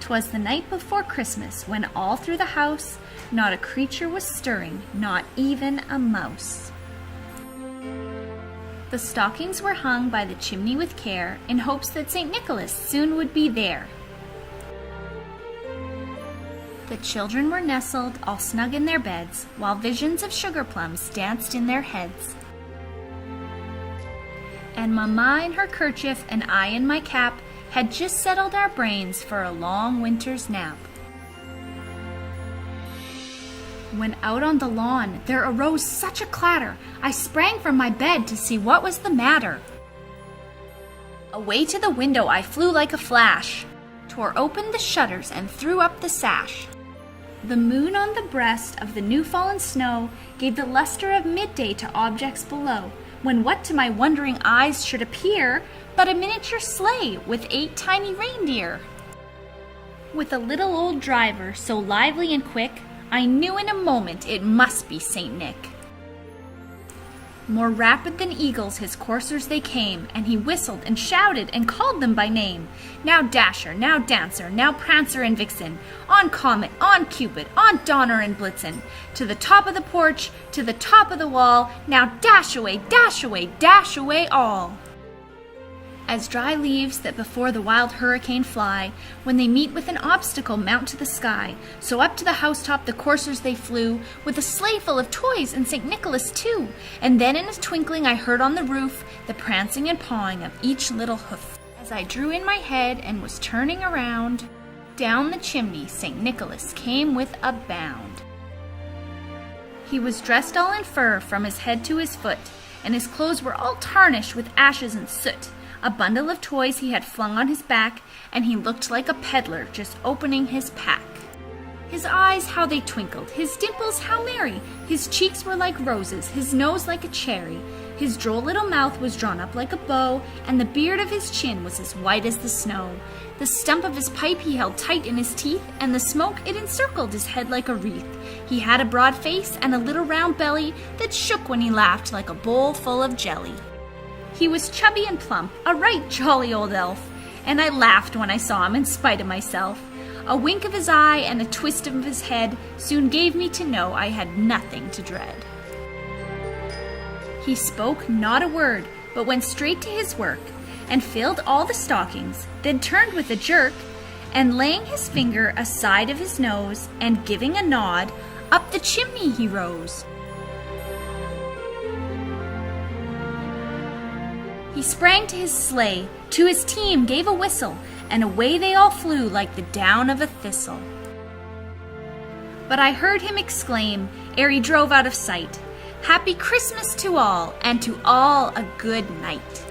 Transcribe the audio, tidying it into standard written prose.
'Twas the night before Christmas, when all through the house not a creature was stirring, not even a mouse. The stockings were hung by the chimney with care, in hopes that St. Nicholas soon would be there. The children were nestled all snug in their beds, while visions of sugar plums danced in their heads. And Mamma in her kerchief and I in my cap had just settled our brains for a long winter's nap. When out on the lawn there arose such a clatter, I sprang from my bed to see what was the matter. Away to the window I flew like a flash, tore open the shutters and threw up the sash. The moon on the breast of the new-fallen snow gave the luster of midday to objects below, when what to my wondering eyes should appear but a miniature sleigh with 8 tiny reindeer. With a little old driver so lively and quick, I knew in a moment it must be Saint Nick. More rapid than eagles his coursers they came, and he whistled and shouted and called them by name. Now Dasher, now Dancer, now Prancer and Vixen, on Comet, on Cupid, on Donner and Blitzen, to the top of the porch, to the top of the wall, now dash away, dash away, dash away all. As dry leaves that before the wild hurricane fly, when they meet with an obstacle mount to the sky, so up to the housetop the coursers they flew, with a sleigh full of toys and St. Nicholas too. And then in a twinkling I heard on the roof the prancing and pawing of each little hoof. As I drew in my head and was turning around, down the chimney St. Nicholas came with a bound. He was dressed all in fur from his head to his foot, and his clothes were all tarnished with ashes and soot. A bundle of toys he had flung on his back, and he looked like a peddler just opening his pack. His eyes, how they twinkled, his dimples, how merry, his cheeks were like roses, his nose like a cherry, his droll little mouth was drawn up like a bow, and the beard of his chin was as white as the snow. The stump of his pipe he held tight in his teeth, and the smoke it encircled his head like a wreath. He had a broad face and a little round belly that shook when he laughed like a bowl full of jelly. He was chubby and plump, a right jolly old elf, and I laughed when I saw him in spite of myself. A wink of his eye and a twist of his head soon gave me to know I had nothing to dread. He spoke not a word, but went straight to his work, and filled all the stockings, then turned with a jerk, and laying his finger aside of his nose, and giving a nod, up the chimney he rose. He sprang to his sleigh, to his team gave a whistle, and away they all flew like the down of a thistle. But I heard him exclaim, ere he drove out of sight, "Happy Christmas to all, and to all a good night."